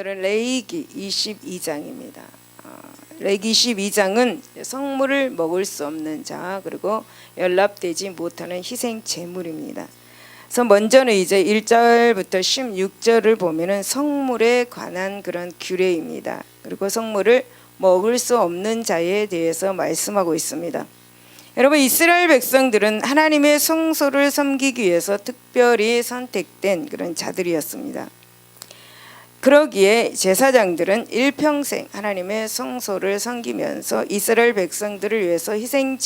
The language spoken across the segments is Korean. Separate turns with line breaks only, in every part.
오늘은 레위기 22장입니다. 레위기 22장은 성물을 먹을 수 없는 자, 그리고 연락되지 못하는 희생 제물입니다. 그래서 먼저는 이제 1절부터 16절을 보면은 성물에 관한 그런 규례입니다. 그리고 성물을 먹을 수 없는 자에 대해서 말씀하고 있습니다. 여러분, 이스라엘 백성들은 하나님의 성소를 섬기기 위해서 특별히 선택된 그런 자들이었습니다. 그러기에 제사장들은 일평생 하나님의 성소를 섬기면서 이스라엘 백성들을 위해서 희생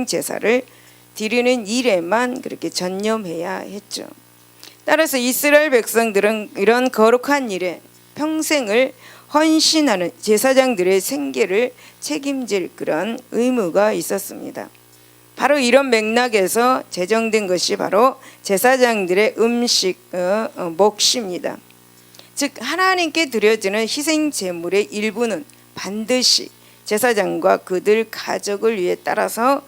제사를 드리는 일에만 그렇게 전념해야 했죠. 따라서 이스라엘 백성들은 이런 거룩한 일에 평생을 헌신하는 제사장들의 생계를 책임질 그런 의무가 있었습니다. 바로 이런 맥락에서 제정된 것이 바로 제사장들의 몫입니다. 즉, 하나님께 드려지는 희생 제물의 일부는 반드시 제사장과 그들 가족을 위해 따라서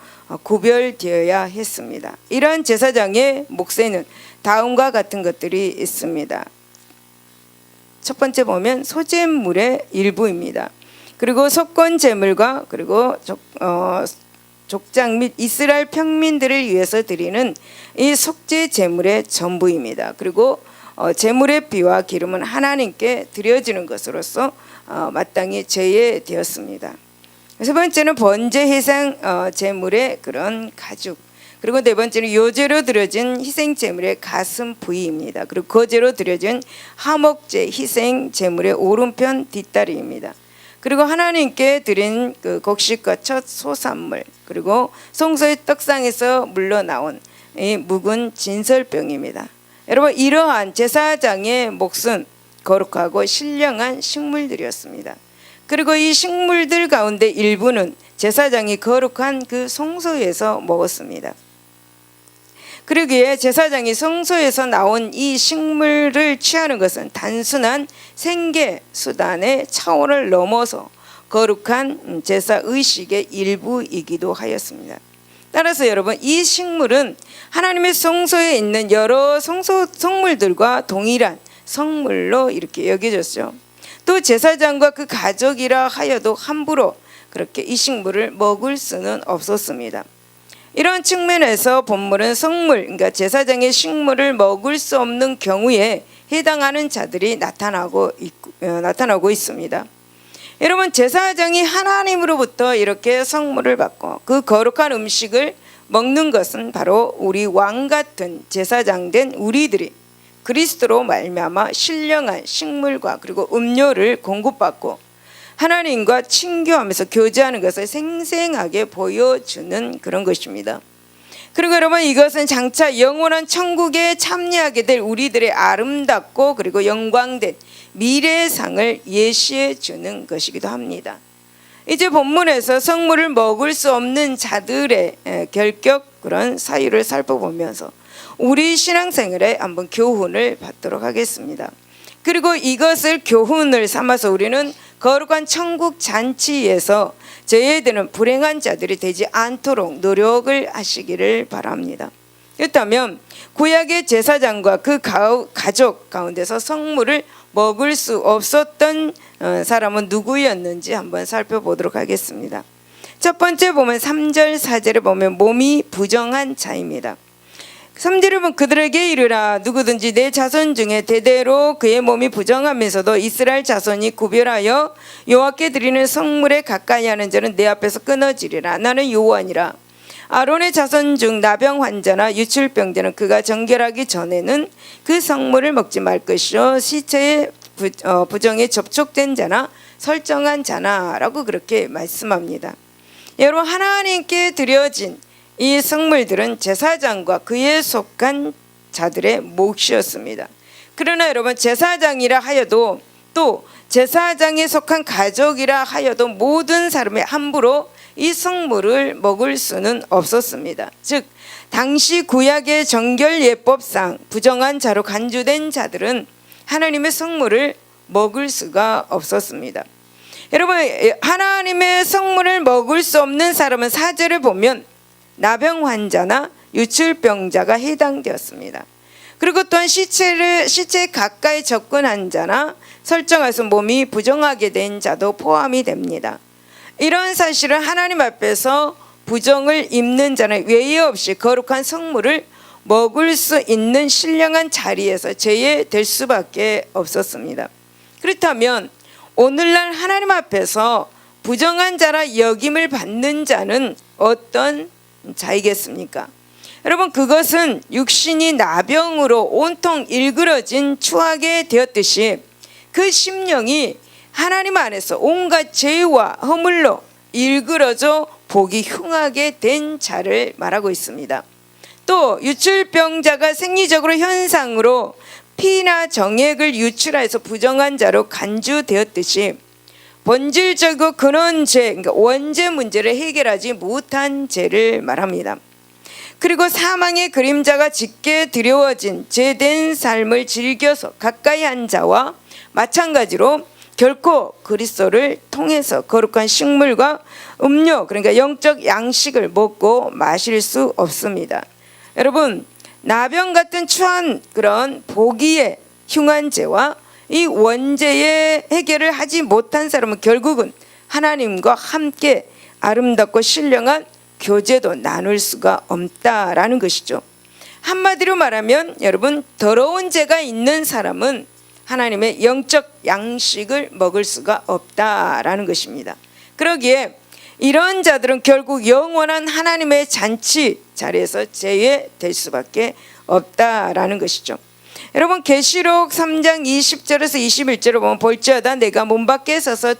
구별되어야 했습니다. 이러한 제사장의 몫에는 다음과 같은 것들이 있습니다. 첫 번째 보면 소제물의 일부입니다. 그리고 속건 제물과 그리고 족장 및 이스라엘 평민들을 위해서 드리는 이 속죄 제물의 전부입니다. 그리고 제물의 피와 기름은 하나님께 드려지는 것으로서 마땅히 제외되었습니다. 세 번째는 번제 해상 제물의 그런 가죽, 그리고 네 번째는 요제로 드려진 희생 제물의 가슴 부위입니다. 그리고 거제로 드려진 화목제 희생 제물의 오른편 뒷다리입니다. 그리고 하나님께 드린 그 곡식과 첫 소산물, 그리고 성소의 떡상에서 물러나온 이 묵은 진설병입니다. 여러분, 이러한 제사장의 몫은 거룩하고 신령한 식물들이었습니다. 그리고 이 식물들 가운데 일부는 제사장이 거룩한 그 성소에서 먹었습니다. 그러기에 제사장이 성소에서 나온 이 식물을 취하는 것은 단순한 생계 수단의 차원을 넘어서 거룩한 제사 의식의 일부이기도 하였습니다. 따라서 여러분, 이 식물은 하나님의 성소에 있는 여러 성물들과 동일한 성물로 이렇게 여겨졌죠. 또 제사장과 그 가족이라 하여도 함부로 그렇게 이 식물을 먹을 수는 없었습니다. 이런 측면에서 본문은 성물, 그러니까 제사장의 식물을 먹을 수 없는 경우에 해당하는 자들이 나타나고 있습니다. 여러분, 제사장이 하나님으로부터 이렇게 성물을 받고 그 거룩한 음식을 먹는 것은 바로 우리 왕 같은 제사장된 우리들이 그리스도로 말미암아 신령한 식물과 그리고 음료를 공급받고 하나님과 친교하면서 교제하는 것을 생생하게 보여주는 그런 것입니다. 그리고 여러분, 이것은 장차 영원한 천국에 참여하게 될 우리들의 아름답고 그리고 영광된 미래의 상을 예시해 주는 것이기도 합니다. 이제 본문에서 성물을 먹을 수 없는 자들의 결격 그런 사유를 살펴보면서 우리 신앙생활에 한번 교훈을 받도록 하겠습니다. 그리고 이것을 교훈을 삼아서 우리는 거룩한 천국 잔치에서 저희들은 불행한 자들이 되지 않도록 노력을 하시기를 바랍니다. 그렇다면 구약의 제사장과 그 가족 가운데서 성물을 먹을 수 없었던 사람은 누구였는지 한번 살펴보도록 하겠습니다. 첫 번째 보면 3절 4절에 보면 몸이 부정한 자입니다. 3절에 보면 그들에게 이르라, 누구든지 내 자손 중에 대대로 그의 몸이 부정하면서도 이스라엘 자손이 구별하여 여호와께 드리는 성물에 가까이 하는 자는 내 앞에서 끊어지리라. 나는 여호와니라. 아론의 자손 중 나병 환자나 유출병자는 그가 정결하기 전에는 그 성물을 먹지 말 것이요 시체의 부정에 접촉된 자나 설정한 자나라고 그렇게 말씀합니다. 여러분, 하나님께 드려진 이 성물들은 제사장과 그에 속한 자들의 몫이었습니다. 그러나 여러분, 제사장이라 하여도 또 제사장에 속한 가족이라 하여도 모든 사람이 함부로 이 성물을 먹을 수는 없었습니다. 즉, 당시 구약의 정결예법상 부정한 자로 간주된 자들은 하나님의 성물을 먹을 수가 없었습니다. 여러분, 하나님의 성물을 먹을 수 없는 사람은 4절을 보면 나병 환자나 유출병자가 해당되었습니다. 그리고 또한 시체 가까이 접근한 자나 설정해서 몸이 부정하게 된 자도 포함이 됩니다. 이런 사실은 하나님 앞에서 부정을 입는 자는 외에 없이 거룩한 성물을 먹을 수 있는 신령한 자리에서 제외될 수밖에 없었습니다. 그렇다면 오늘날 하나님 앞에서 부정한 자라 여김을 받는 자는 어떤 자이겠습니까? 여러분, 그것은 육신이 나병으로 온통 일그러진 추하게 되었듯이 그 심령이 하나님 안에서 온갖 죄와 허물로 일그러져 보기 흉하게 된 자를 말하고 있습니다. 또 유출병자가 생리적으로 현상으로 피나 정액을 유출해서 부정한 자로 간주되었듯이 본질적이고 근원 죄, 그러니까 원죄 문제를 해결하지 못한 죄를 말합니다. 그리고 사망의 그림자가 짙게 두려워진 죄된 삶을 즐겨서 가까이 한 자와 마찬가지로 결코 그리스도를 통해서 거룩한 식물과 음료, 그러니까 영적 양식을 먹고 마실 수 없습니다. 여러분, 나병 같은 추한 그런 보기에 흉한 죄와 이 원죄의 해결을 하지 못한 사람은 결국은 하나님과 함께 아름답고 신령한 교제도 나눌 수가 없다라는 것이죠. 한마디로 말하면 여러분, 더러운 죄가 있는 사람은 하나님의 영적 양식을 먹을 수가 없다라는 것입니다. 그러기에 이런 자들은 결국 영원한 하나님의 잔치 자리에서 제외될 수밖에 없다라는 것이죠. 여러분, 계시록 3장 20절에서 21절을 보면 볼지어다 내가 문 밖에 서서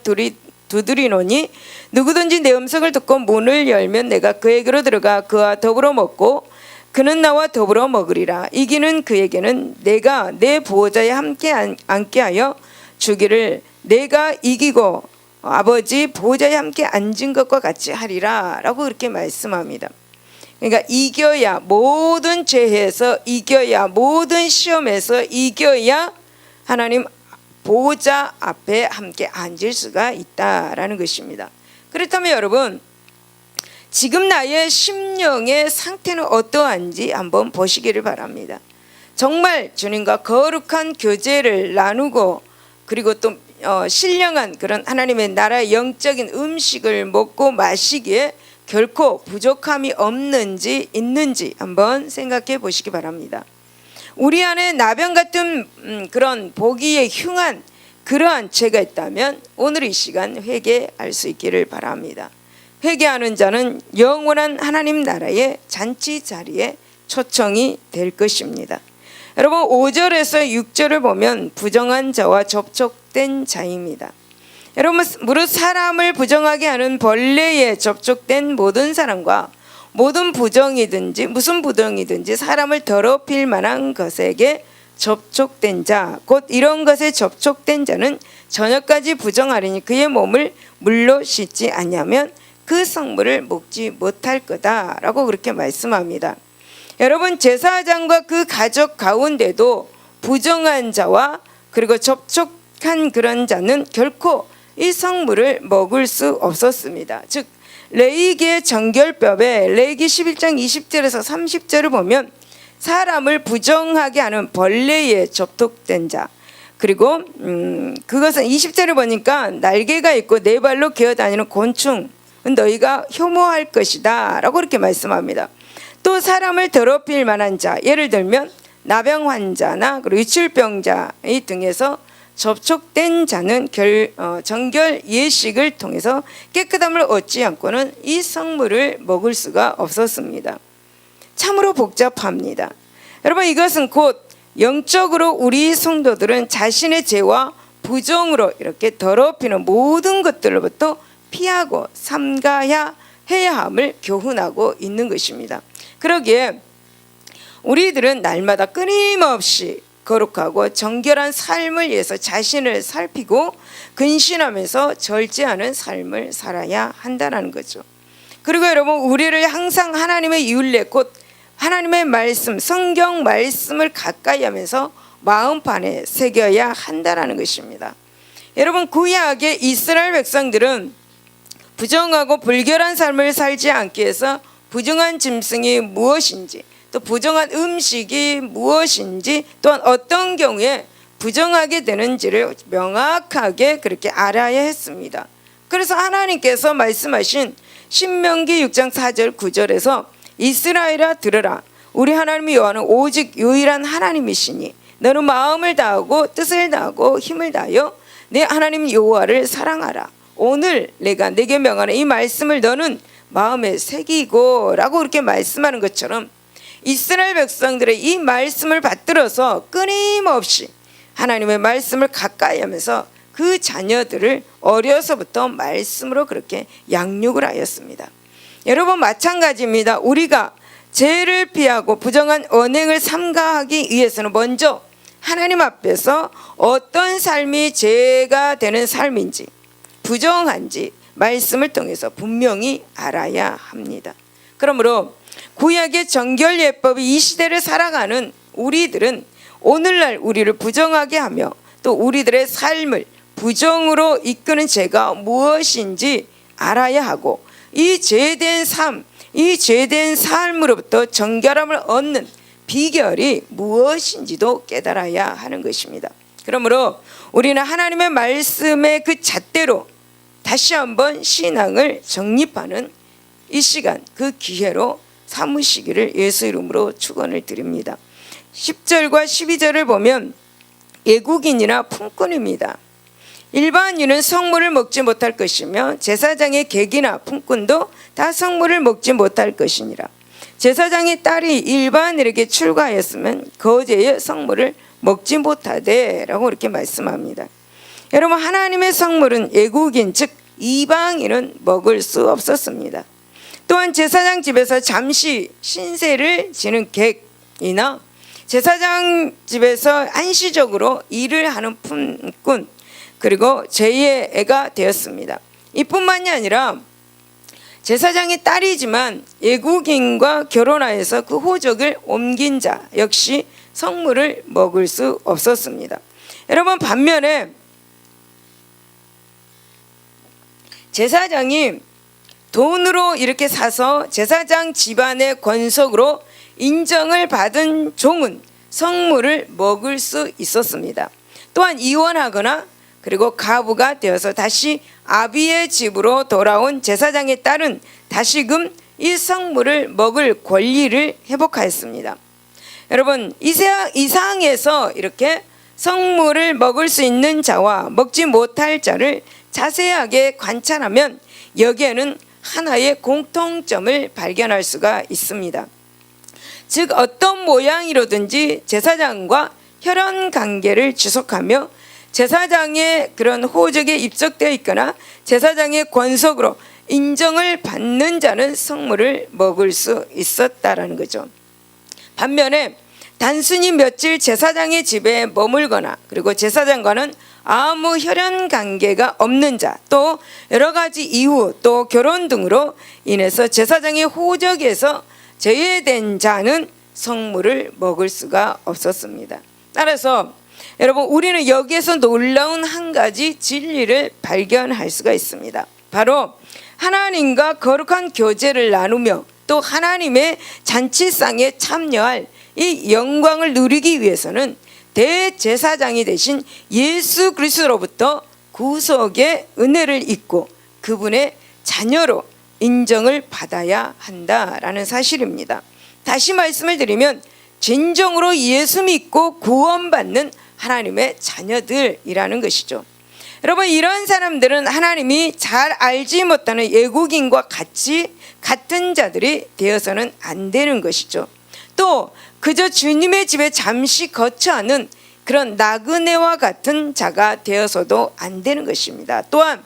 두드리노니 누구든지 내 음성을 듣고 문을 열면 내가 그에게로 들어가 그와 더불어 먹고 그는 나와 더불어 먹으리라. 이기는 그에게는 내가 내 보호자에 함께 앉게 하여 주기를 내가 이기고 아버지 보호자에 함께 앉은 것과 같이 하리라 라고 그렇게 말씀합니다. 그러니까 이겨야, 모든 죄에서 이겨야, 모든 시험에서 이겨야 하나님 보호자 앞에 함께 앉을 수가 있다라는 것입니다. 그렇다면 여러분, 지금 나의 심령의 상태는 어떠한지 한번 보시기를 바랍니다. 정말 주님과 거룩한 교제를 나누고 그리고 또 신령한 그런 하나님의 나라의 영적인 음식을 먹고 마시기에 결코 부족함이 없는지 있는지 한번 생각해 보시기 바랍니다. 우리 안에 나병 같은 그런 보기에 흉한 그러한 죄가 있다면 오늘 이 시간 회개할 수 있기를 바랍니다. 회개하는 자는 영원한 하나님 나라의 잔치 자리에 초청이 될 것입니다. 여러분, 5절에서 6절을 보면 부정한 자와 접촉된 자입니다. 여러분, 무릇 사람을 부정하게 하는 벌레에 접촉된 모든 사람과 모든 부정이든지 무슨 부정이든지 사람을 더럽힐 만한 것에게 접촉된 자, 곧 이런 것에 접촉된 자는 저녁까지 부정하리니 그의 몸을 물로 씻지 아니하면 그 성물을 먹지 못할 거다라고 그렇게 말씀합니다. 여러분, 제사장과 그 가족 가운데도 부정한 자와 그리고 접촉한 그런 자는 결코 이 성물을 먹을 수 없었습니다. 즉 레위기의 정결법에 레위기 11장 20절에서 30절을 보면 사람을 부정하게 하는 벌레에 접촉된 자, 그리고 그것은 20절을 보니까 날개가 있고 네 발로 기어다니는 곤충 너희가 혐오할 것이다 라고 이렇게 말씀합니다. 또 사람을 더럽힐 만한 자, 예를 들면 나병 환자나 그리고 유출병자의 등에서 접촉된 자는 정결 예식을 통해서 깨끗함을 얻지 않고는 이 성물을 먹을 수가 없었습니다. 참으로 복잡합니다. 여러분, 이것은 곧 영적으로 우리 성도들은 자신의 죄와 부정으로 이렇게 더럽히는 모든 것들로부터 피하고 삼가야 해야 함을 교훈하고 있는 것입니다. 그러기에 우리들은 날마다 끊임없이 거룩하고 정결한 삶을 위해서 자신을 살피고 근신하면서 절제하는 삶을 살아야 한다는 거죠. 그리고 여러분, 우리를 항상 하나님의 율례 곧 하나님의 말씀, 성경 말씀을 가까이 하면서 마음판에 새겨야 한다는 것입니다. 여러분, 구약의 이스라엘 백성들은 부정하고 불결한 삶을 살지 않기 위해서 부정한 짐승이 무엇인지 또 부정한 음식이 무엇인지, 또한 어떤 경우에 부정하게 되는지를 명확하게 그렇게 알아야 했습니다. 그래서 하나님께서 말씀하신 신명기 6장 4절 9절에서 이스라엘아 들으라, 우리 하나님 여호와는 오직 유일한 하나님이시니 너는 마음을 다하고 뜻을 다하고 힘을 다하여 내 하나님 여호와를 사랑하라. 오늘 내가 내게 명하는 이 말씀을 너는 마음에 새기고 라고 그렇게 말씀하는 것처럼 이스라엘 백성들의 이 말씀을 받들어서 끊임없이 하나님의 말씀을 가까이 하면서 그 자녀들을 어려서부터 말씀으로 그렇게 양육을 하였습니다. 여러분 마찬가지입니다. 우리가 죄를 피하고 부정한 언행을 삼가하기 위해서는 먼저 하나님 앞에서 어떤 삶이 죄가 되는 삶인지 부정한지 말씀을 통해서 분명히 알아야 합니다. 그러므로 구약의 정결예법이 이 시대를 살아가는 우리들은 오늘날 우리를 부정하게 하며 또 우리들의 삶을 부정으로 이끄는 죄가 무엇인지 알아야 하고 이 죄된 삶, 이 죄된 삶으로부터 정결함을 얻는 비결이 무엇인지도 깨달아야 하는 것입니다. 그러므로 우리는 하나님의 말씀의 그 잣대로 다시 한번 신앙을 정립하는 이 시간, 그 기회로 삼으시기를 예수 이름으로 축원을 드립니다. 10절과 12절을 보면 외국인이나 품꾼입니다. 일반인은 성물을 먹지 못할 것이며 제사장의 객이나 품꾼도 다 성물을 먹지 못할 것이니라. 제사장의 딸이 일반인에게 출가하였으면 거제의 성물을 먹지 못하되 라고 이렇게 말씀합니다. 여러분 하나님의 성물은 외국인 즉 이방인은 먹을 수 없었습니다. 또한 제사장 집에서 잠시 신세를 지는 객이나 제사장 집에서 한시적으로 일을 하는 품꾼 그리고 제의가 되었습니다. 이뿐만이 아니라 제사장의 딸이지만 외국인과 결혼하여서 그 호적을 옮긴 자 역시 성물을 먹을 수 없었습니다. 여러분 반면에 제사장이 돈으로 이렇게 사서 제사장 집안의 권속으로 인정을 받은 종은 성물을 먹을 수 있었습니다. 또한 이혼하거나 그리고 가부가 되어서 다시 아비의 집으로 돌아온 제사장의 딸은 다시금 이 성물을 먹을 권리를 회복하였습니다. 여러분 이 세상에서 이렇게 성물을 먹을 수 있는 자와 먹지 못할 자를 자세하게 관찰하면 여기에는 하나의 공통점을 발견할 수가 있습니다. 즉 어떤 모양이로든지 제사장과 혈연 관계를 지속하며 제사장의 그런 호적에 입적되어 있거나 제사장의 권속으로 인정을 받는 자는 성물을 먹을 수 있었다라는 거죠. 반면에 단순히 며칠 제사장의 집에 머물거나 그리고 제사장과는 아무 혈연 관계가 없는 자, 또 여러 가지 이유, 또 결혼 등으로 인해서 제사장의 호적에서 제외된 자는 성물을 먹을 수가 없었습니다. 따라서 여러분 우리는 여기에서 놀라운 한 가지 진리를 발견할 수가 있습니다. 바로 하나님과 거룩한 교제를 나누며 또 하나님의 잔치상에 참여할 이 영광을 누리기 위해서는 대제사장이 되신 예수 그리스도로부터 구속의 은혜를 입고 그분의 자녀로 인정을 받아야 한다라는 사실입니다. 다시 말씀을 드리면 진정으로 예수 믿고 구원받는 하나님의 자녀들이라는 것이죠. 여러분 이런 사람들은 하나님이 잘 알지 못하는 외국인과 같은 자들이 되어서는 안 되는 것이죠. 또 그저 주님의 집에 잠시 거처하는 그런 나그네와 같은 자가 되어서도 안 되는 것입니다. 또한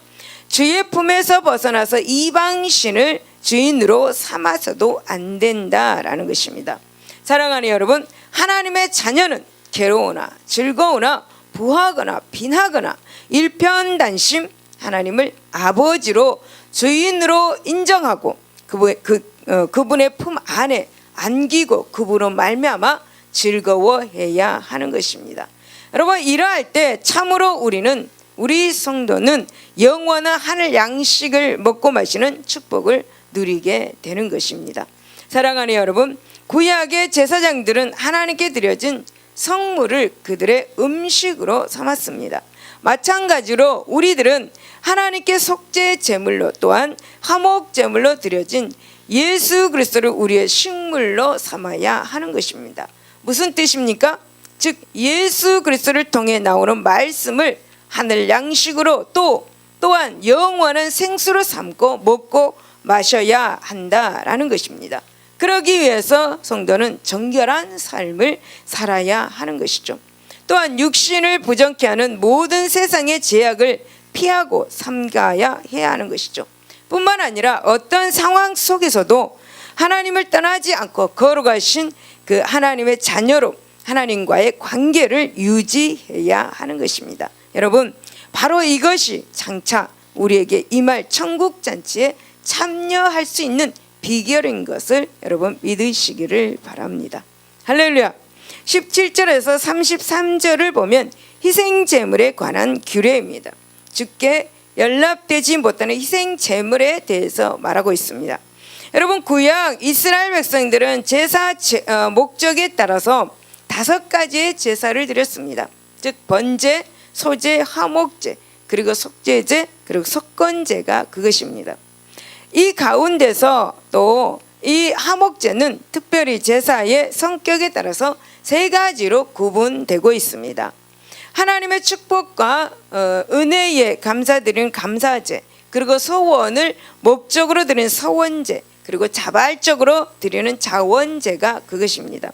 주의 품에서 벗어나서 이방신을 주인으로 삼아서도 안 된다라는 것입니다. 사랑하는 여러분, 하나님의 자녀는 괴로우나 즐거우나 부하거나 빈하거나 일편단심 하나님을 아버지로 주인으로 인정하고 그분의 품 안에 안기고 그분으로 말미암아 즐거워해야 하는 것입니다. 여러분 이러할 때 참으로 우리 성도는 영원한 하늘 양식을 먹고 마시는 축복을 누리게 되는 것입니다. 사랑하는 여러분, 구약의 제사장들은 하나님께 드려진 성물을 그들의 음식으로 삼았습니다. 마찬가지로 우리들은 하나님께 속죄 제물로 또한 화목 제물로 드려진 예수 그리스도를 우리의 식물로 삼아야 하는 것입니다. 무슨 뜻입니까? 즉 예수 그리스도를 통해 나오는 말씀을 하늘 양식으로 또한 영원한 생수로 삼고 먹고 마셔야 한다라는 것입니다. 그러기 위해서 성도는 정결한 삶을 살아야 하는 것이죠. 또한 육신을 부정케 하는 모든 세상의 제약을 피하고 삼가야 해야 하는 것이죠. 뿐만 아니라 어떤 상황 속에서도 하나님을 떠나지 않고 걸어가신 그 하나님의 자녀로 하나님과의 관계를 유지해야 하는 것입니다. 여러분, 바로 이것이 장차 우리에게 임할 천국 잔치에 참여할 수 있는 비결인 것을 여러분 믿으시기를 바랍니다. 할렐루야. 17절에서 33절을 보면 희생제물에 관한 규례입니다. 주께 연락되지 못하는 희생제물에 대해서 말하고 있습니다. 여러분, 구약 이스라엘 백성들은 제사 목적에 따라서 5가지의 제사를 드렸습니다. 즉 번제, 소제, 화목제, 그리고 속죄제, 그리고 속건제가 그것입니다. 이 가운데서 또 이 화목제는 특별히 제사의 성격에 따라서 3가지로 구분되고 있습니다. 하나님의 축복과 은혜에 감사드리는 감사제, 그리고 소원을 목적으로 드리는 서원제, 그리고 자발적으로 드리는 자원제가 그것입니다.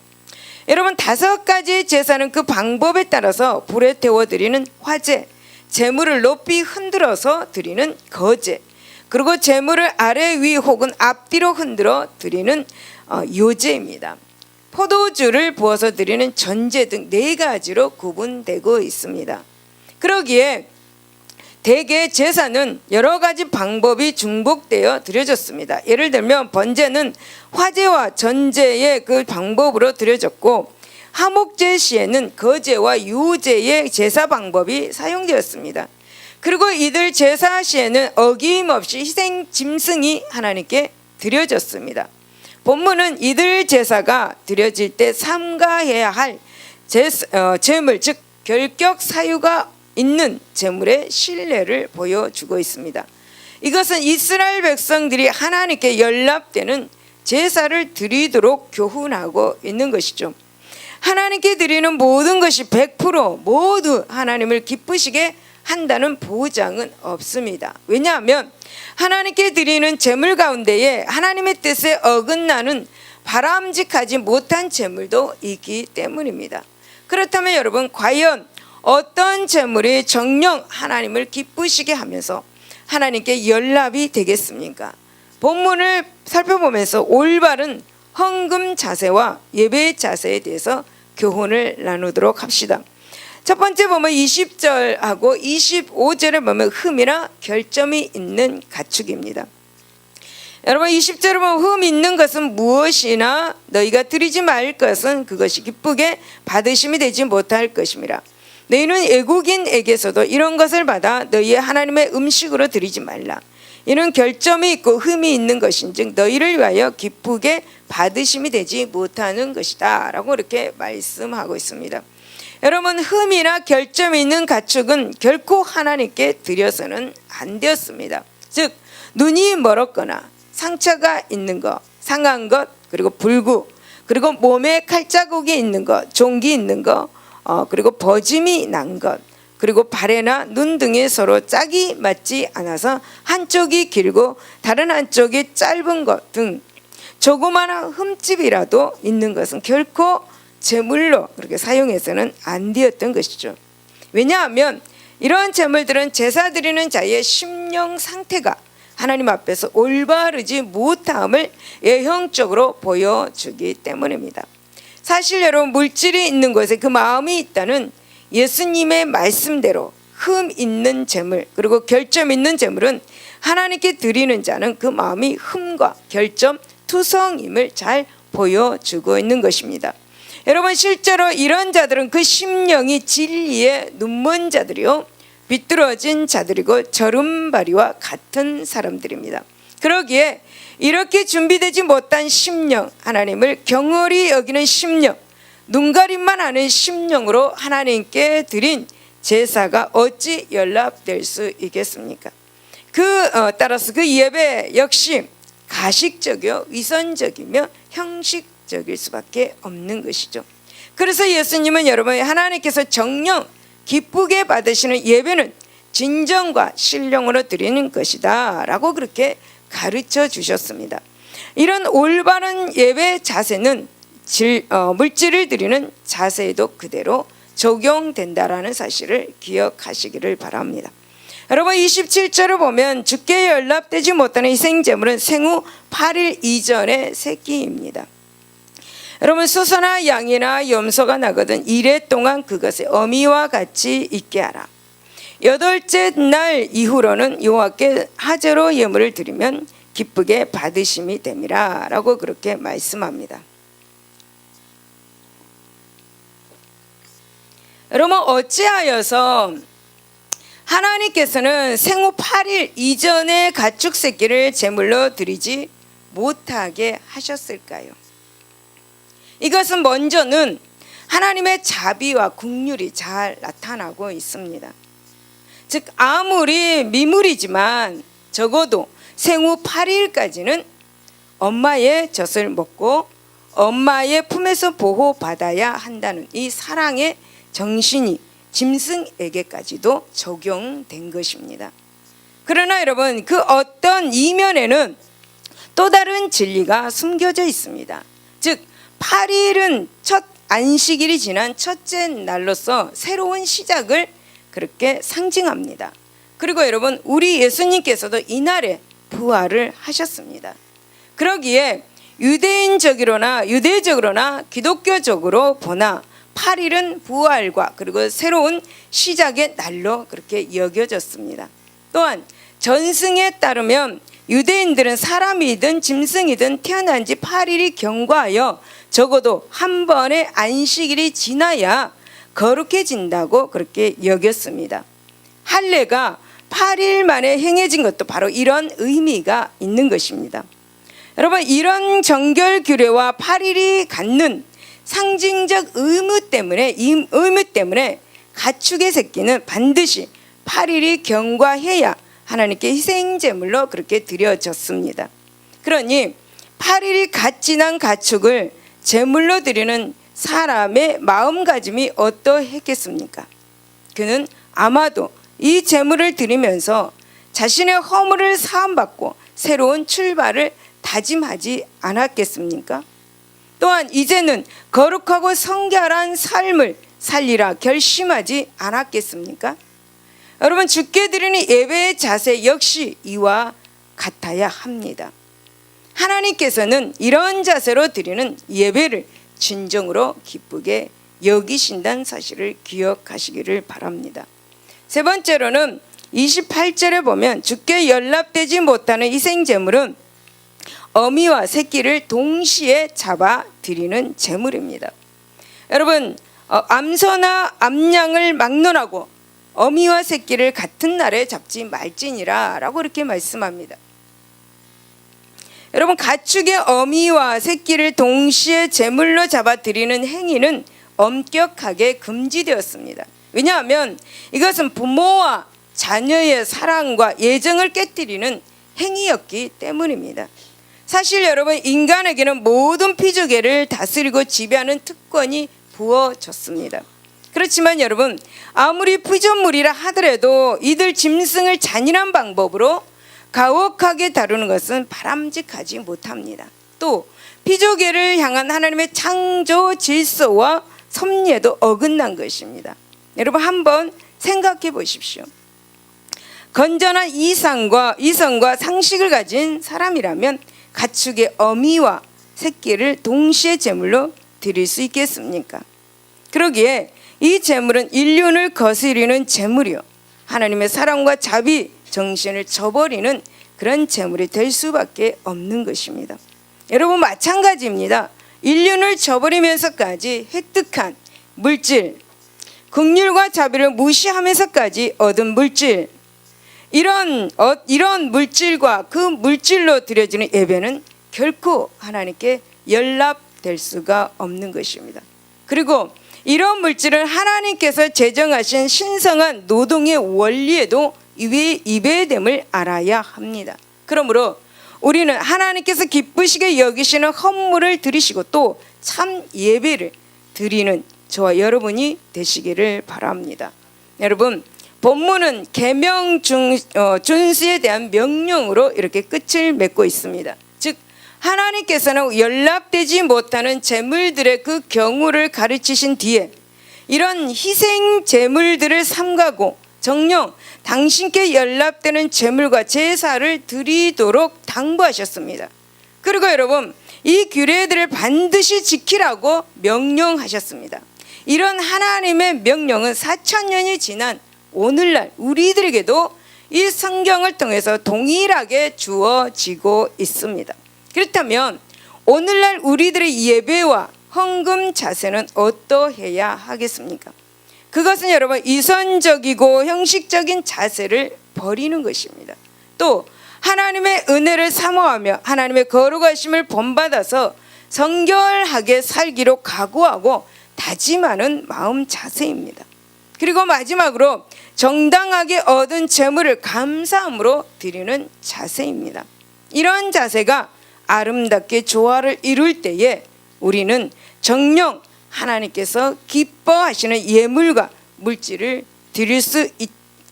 여러분, 5가지 제사는 그 방법에 따라서 불에 태워 드리는 화제, 제물을 높이 흔들어서 드리는 거제, 그리고 제물을 아래 위 혹은 앞뒤로 흔들어 드리는 요제입니다. 포도주를 부어서 드리는 전제 등 4가지로 구분되고 있습니다. 그러기에 대개 제사는 여러 가지 방법이 중복되어 드려졌습니다. 예를 들면 번제는 화제와 전제의 그 방법으로 드려졌고, 화목제 시에는 거제와 유제의 제사 방법이 사용되었습니다. 그리고 이들 제사 시에는 어김없이 희생 짐승이 하나님께 드려졌습니다. 본문은 이들 제사가 드려질 때 삼가해야 할 제물, 즉 결격 사유가 있는 제물의 신뢰를 보여주고 있습니다. 이것은 이스라엘 백성들이 하나님께 연락되는 제사를 드리도록 교훈하고 있는 것이죠. 하나님께 드리는 모든 것이 100% 모두 하나님을 기쁘시게 한다는 보장은 없습니다. 왜냐하면 하나님께 드리는 제물 가운데에 하나님의 뜻에 어긋나는 바람직하지 못한 제물도 있기 때문입니다. 그렇다면 여러분, 과연 어떤 제물이 정녕 하나님을 기쁘시게 하면서 하나님께 연락이 되겠습니까? 본문을 살펴보면서 올바른 헌금 자세와 예배 자세에 대해서 교훈을 나누도록 합시다. 첫 번째 보면 20절하고 25절에 보면 흠이나 결점이 있는 가축입니다. 여러분, 20절에 보면 흠 있는 것은 무엇이나 너희가 드리지 말 것은 그것이 기쁘게 받으심이 되지 못할 것임이라. 너희는 애국인에게서도 이런 것을 받아 너희의 하나님의 음식으로 드리지 말라. 이는 결점이 있고 흠이 있는 것인즉 너희를 위하여 기쁘게 받으심이 되지 못하는 것이다 라고 이렇게 말씀하고 있습니다. 여러분, 흠이나 결점이 있는 가축은 결코 하나님께 드려서는 안 되었습니다. 즉 눈이 멀었거나 상처가 있는 것, 상한 것, 그리고 불구, 그리고 몸에 칼자국이 있는 것, 종기 있는 것, 그리고 버짐이 난 것, 그리고 발에나 눈 등에 서로 짝이 맞지 않아서 한쪽이 길고 다른 한쪽이 짧은 것 등 조그마한 흠집이라도 있는 것은 결코 제물로 그렇게 사용해서는 안 되었던 것이죠. 왜냐하면 이런 제물들은 제사 드리는 자의 심령 상태가 하나님 앞에서 올바르지 못함을 예형적으로 보여주기 때문입니다. 사실 여러분, 물질이 있는 곳에 그 마음이 있다는 예수님의 말씀대로 흠 있는 제물, 그리고 결점 있는 제물은 하나님께 드리는 자는 그 마음이 흠과 결점 투성임을 잘 보여주고 있는 것입니다. 여러분, 실제로 이런 자들은 그 심령이 진리의 눈먼 자들이요 비뚤어진 자들이고 저름바리와 같은 사람들입니다. 그러기에 이렇게 준비되지 못한 심령, 하나님을 경홀히 여기는 심령, 눈가림만 하는 심령으로 하나님께 드린 제사가 어찌 연락될 수 있겠습니까? 따라서 그 예배 역시 가식적이요, 위선적이며 형식적일 수밖에 없는 것이죠. 그래서 예수님은 여러분, 하나님께서 정령 기쁘게 받으시는 예배는 진정과 신령으로 드리는 것이다 라고 그렇게 가르쳐 주셨습니다. 이런 올바른 예배 자세는 물질을 드리는 자세에도 그대로 적용된다라는 사실을 기억하시기를 바랍니다. 여러분, 27절을 보면 주께 연락되지 못하는 희생제물은 생후 8일 이전의 새끼입니다. 여러분, 소서나 양이나 염소가 나거든 이래 동안 그것의 어미와 같이 있게 하라. 8째 날 이후로는 여호와께 화제로 예물을 드리면 기쁘게 받으심이 됨이라 라고 그렇게 말씀합니다. 여러분, 어찌하여서 하나님께서는 생후 8일 이전의 가축 새끼를 제물로 드리지 못하게 하셨을까요? 이것은 먼저는 하나님의 자비와 긍휼이 잘 나타나고 있습니다. 즉, 아무리 미물이지만 적어도 생후 8일까지는 엄마의 젖을 먹고 엄마의 품에서 보호받아야 한다는 이 사랑의 정신이 짐승에게까지도 적용된 것입니다. 그러나 여러분, 그 어떤 이면에는 또 다른 진리가 숨겨져 있습니다. 즉, 8일은 첫 안식일이 지난 첫째 날로서 새로운 시작을 그렇게 상징합니다. 그리고 여러분, 우리 예수님께서도 이날에 부활을 하셨습니다. 그러기에 유대적으로나 기독교적으로 보나 8일은 부활과 그리고 새로운 시작의 날로 그렇게 여겨졌습니다. 또한 전승에 따르면 유대인들은 사람이든 짐승이든 태어난 지 8일이 경과하여 적어도 한 번의 안식일이 지나야 거룩해진다고 그렇게 여겼습니다. 할례가 8일 만에 행해진 것도 바로 이런 의미가 있는 것입니다. 여러분, 이런 정결 규례와 8일이 갖는 상징적 의무 때문에 가축의 새끼는 반드시 8일이 경과해야 하나님께 희생제물로 그렇게 드려졌습니다. 그러니 8일이 갓 지난 가축을 제물로 드리는 사람의 마음가짐이 어떠했겠습니까? 그는 아마도 이 제물을 드리면서 자신의 허물을 사함받고 새로운 출발을 다짐하지 않았겠습니까? 또한 이제는 거룩하고 성결한 삶을 살리라 결심하지 않았겠습니까? 여러분, 주께 드리는 예배의 자세 역시 이와 같아야 합니다. 하나님께서는 이런 자세로 드리는 예배를 진정으로 기쁘게 여기신다는 사실을 기억하시기를 바랍니다. 세 번째로는 28절에 보면 주께 연락되지 못하는 희생제물은 어미와 새끼를 동시에 잡아 드리는 제물입니다. 여러분, 암소나 암양을 막론하고 어미와 새끼를 같은 날에 잡지 말지니라 라고 이렇게 말씀합니다. 여러분, 가축의 어미와 새끼를 동시에 제물로 잡아 드리는 행위는 엄격하게 금지되었습니다. 왜냐하면 이것은 부모와 자녀의 사랑과 예정을 깨뜨리는 행위였기 때문입니다. 사실 여러분, 인간에게는 모든 피조계를 다스리고 지배하는 특권이 부어졌습니다. 그렇지만 여러분, 아무리 피조물이라 하더라도 이들 짐승을 잔인한 방법으로 가혹하게 다루는 것은 바람직하지 못합니다. 또 피조계를 향한 하나님의 창조 질서와 섭리에도 어긋난 것입니다. 여러분, 한번 생각해 보십시오. 건전한 이성과 상식을 가진 사람이라면 가축의 어미와 새끼를 동시에 제물로 드릴 수 있겠습니까? 그러기에 이 제물은 인륜을 거스리는 제물이요, 하나님의 사랑과 자비 정신을 저버리는 그런 제물이 될 수밖에 없는 것입니다. 여러분, 마찬가지입니다. 인륜을 저버리면서까지 획득한 물질, 긍휼과 자비를 무시하면서까지 얻은 물질, 이런 물질과 그 물질로 드려지는 예배는 결코 하나님께 연락될 수가 없는 것입니다. 그리고 이런 물질은 하나님께서 제정하신 신성한 노동의 원리에도 위배됨을 알아야 합니다. 그러므로 우리는 하나님께서 기쁘시게 여기시는 헌물을 드리시고 또 참 예배를 드리는 저와 여러분이 되시기를 바랍니다. 여러분, 본문은 계명 준수에 대한 명령으로 이렇게 끝을 맺고 있습니다. 즉 하나님께서는 연락되지 못하는 제물들의 그 경우를 가르치신 뒤에 이런 희생 제물들을 삼가고 정녕 당신께 연락되는 제물과 제사를 드리도록 당부하셨습니다. 그리고 여러분, 이 규례들을 반드시 지키라고 명령하셨습니다. 이런 하나님의 명령은 4,000년이 지난 오늘날 우리들에게도 이 성경을 통해서 동일하게 주어지고 있습니다. 그렇다면 오늘날 우리들의 예배와 헌금 자세는 어떠해야 하겠습니까? 그것은 여러분 이선적이고 형식적인 자세를 버리는 것입니다. 또 하나님의 은혜를 사모하며 하나님의 거룩하심을 본받아서 성결하게 살기로 각오하고 다짐하는 마음 자세입니다. 그리고 마지막으로 정당하게 얻은 재물을 감사함으로 드리는 자세입니다. 이런 자세가 아름답게 조화를 이룰 때에 우리는 정녕 하나님께서 기뻐하시는 예물과 물질을 드릴 수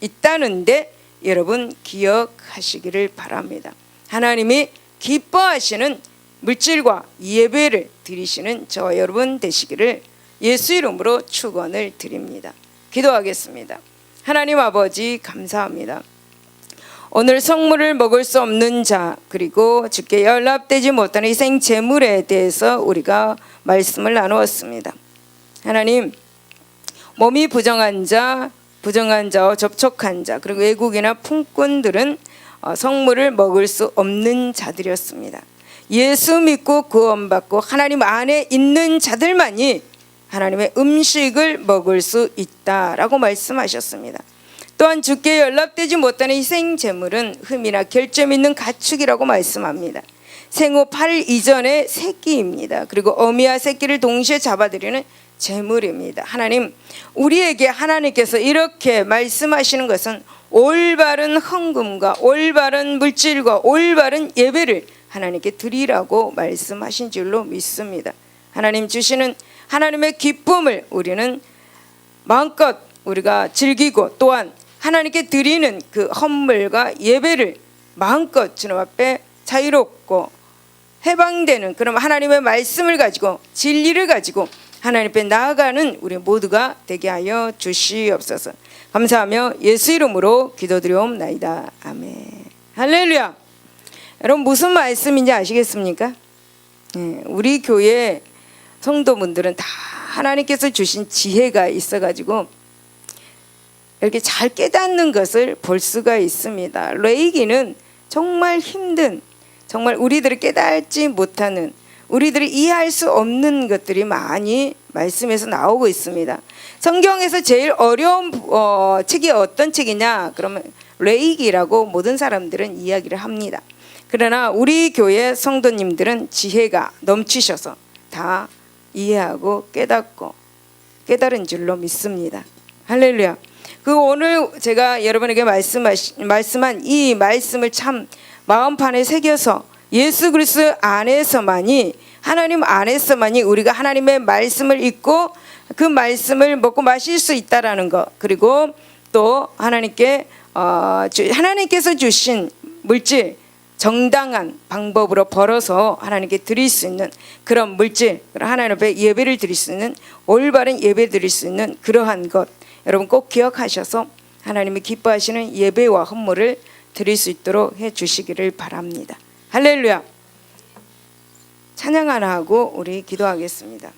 있다는데 여러분 기억하시기를 바랍니다. 하나님이 기뻐하시는 물질과 예배를 드리시는 저와 여러분 되시기를 예수 이름으로 축원을 드립니다. 기도하겠습니다. 하나님 아버지 감사합니다. 오늘 성물을 먹을 수 없는 자 그리고 주께 연락되지 못하는 희생 제물에 대해서 우리가 말씀을 나누었습니다. 하나님, 몸이 부정한 자와 접촉한 자 그리고 외국이나 품꾼들은 성물을 먹을 수 없는 자들이었습니다. 예수 믿고 구원받고 하나님 안에 있는 자들만이 하나님의 음식을 먹을 수 있다라고 말씀하셨습니다. 또한 주께 연락되지 못하는 희생 제물은 흠이나 결점 있는 가축이라고 말씀합니다. 생후 8일 이전의 새끼입니다. 그리고 어미와 새끼를 동시에 잡아들이는 제물입니다. 하나님, 우리에게 하나님께서 이렇게 말씀하시는 것은 올바른 헌금과 올바른 물질과 올바른 예배를 하나님께 드리라고 말씀하신 줄로 믿습니다. 하나님 주시는 하나님의 기쁨을 우리는 마음껏 우리가 즐기고 또한 하나님께 드리는 그 헌물과 예배를 마음껏 주님 앞에 자유롭고 해방되는 그런 하나님의 말씀을 가지고 진리를 가지고 하나님 앞에 나아가는 우리 모두가 되게 하여 주시옵소서. 감사하며 예수 이름으로 기도드리옵나이다. 아멘. 할렐루야. 여러분 무슨 말씀인지 아시겠습니까? 우리 교회 성도분들은 다 하나님께서 주신 지혜가 있어가지고 이렇게 잘 깨닫는 것을 볼 수가 있습니다. 레이기는 정말 힘든, 정말 우리들이 깨닫지 못하는, 우리들이 이해할 수 없는 것들이 많이 말씀에서 나오고 있습니다. 성경에서 제일 어려운 책이 어떤 책이냐? 그러면 레이기라고 모든 사람들은 이야기를 합니다. 그러나 우리 교회 성도님들은 지혜가 넘치셔서 다 이해하고 깨닫고 깨달은 줄로 믿습니다. 할렐루야. 그 오늘 제가 여러분에게 말씀한 이 말씀을 참 마음판에 새겨서 예수 그리스도 안에서만이, 하나님 안에서만이 우리가 하나님의 말씀을 읽고 그 말씀을 먹고 마실 수 있다라는 것, 그리고 또 하나님께서 주신 물질 정당한 방법으로 벌어서 하나님께 드릴 수 있는 그런 물질, 하나님 앞에 예배를 드릴 수 있는, 올바른 예배 드릴 수 있는 그러한 것 여러분 꼭 기억하셔서 하나님이 기뻐하시는 예배와 헌물을 드릴 수 있도록 해주시기를 바랍니다. 할렐루야. 찬양 하나 하고 우리 기도하겠습니다.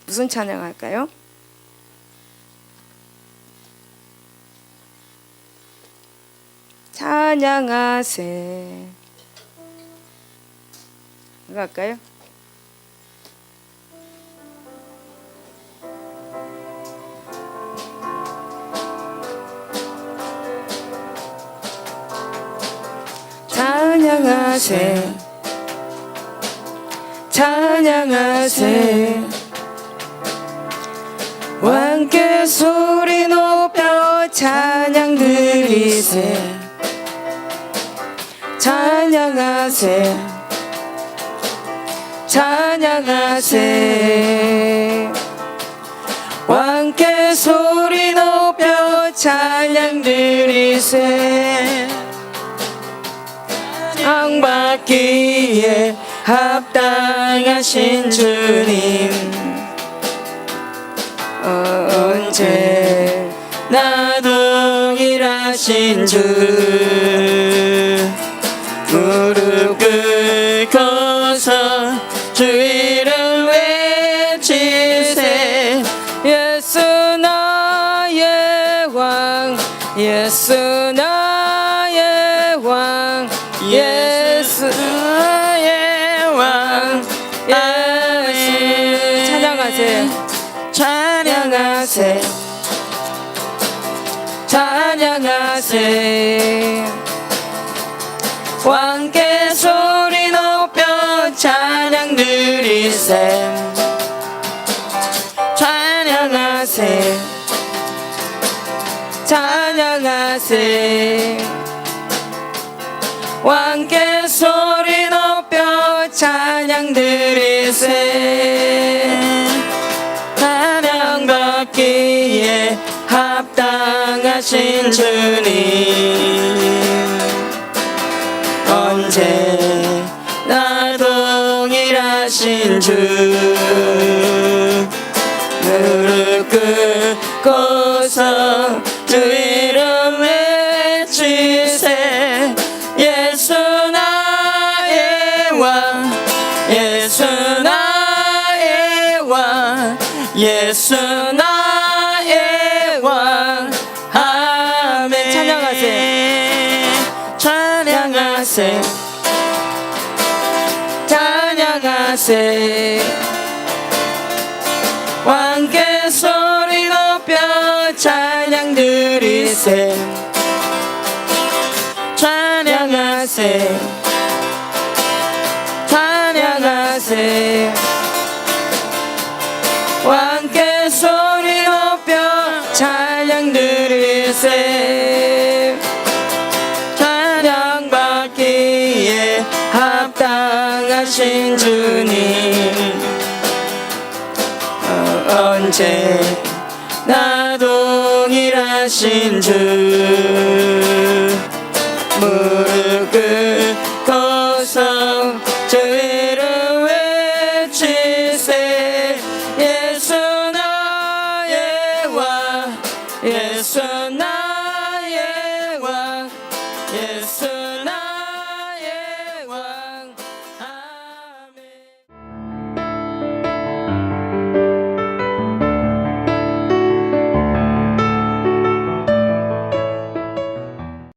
무슨 찬양할까요? 찬양하세. 이거 할까요? 찬양하세 찬양하세 왕께 소리 높여 찬양 드리세 찬양하세 찬양하세 왕께 소리 높여 찬양 드리세 찬양받기에 합당하신 주님 언제나 동일하신 주 무릎 꿇고서 주 이름 외치세 예수 나의 왕 예수 나의 왕 예수 나의 왕 예수 찬양하세 찬양하세 찬양하세 왕께 소리 높여 찬양 드리세 찬양하세 찬양하세 왕께 소리 높여 찬양 드리세 찬양받기에 합당하신 주님 언제나 동일하신 주 무릎 꿇고서 주 이름 외치세 예수 나의 왕 예수 나의 왕 예수 나의 왕 아멘 찬양하세 찬양하세 찬양하세 왕께 소리 높여 찬양 드리세 찬양하세 찬양하세 왕께 소리 높여 찬양 드리세 찬양받기에 합당하신 주님 언제나 동일하신 주 무릎 꿇고서 주 이름 외치세 예수 나의 왕 예수 나의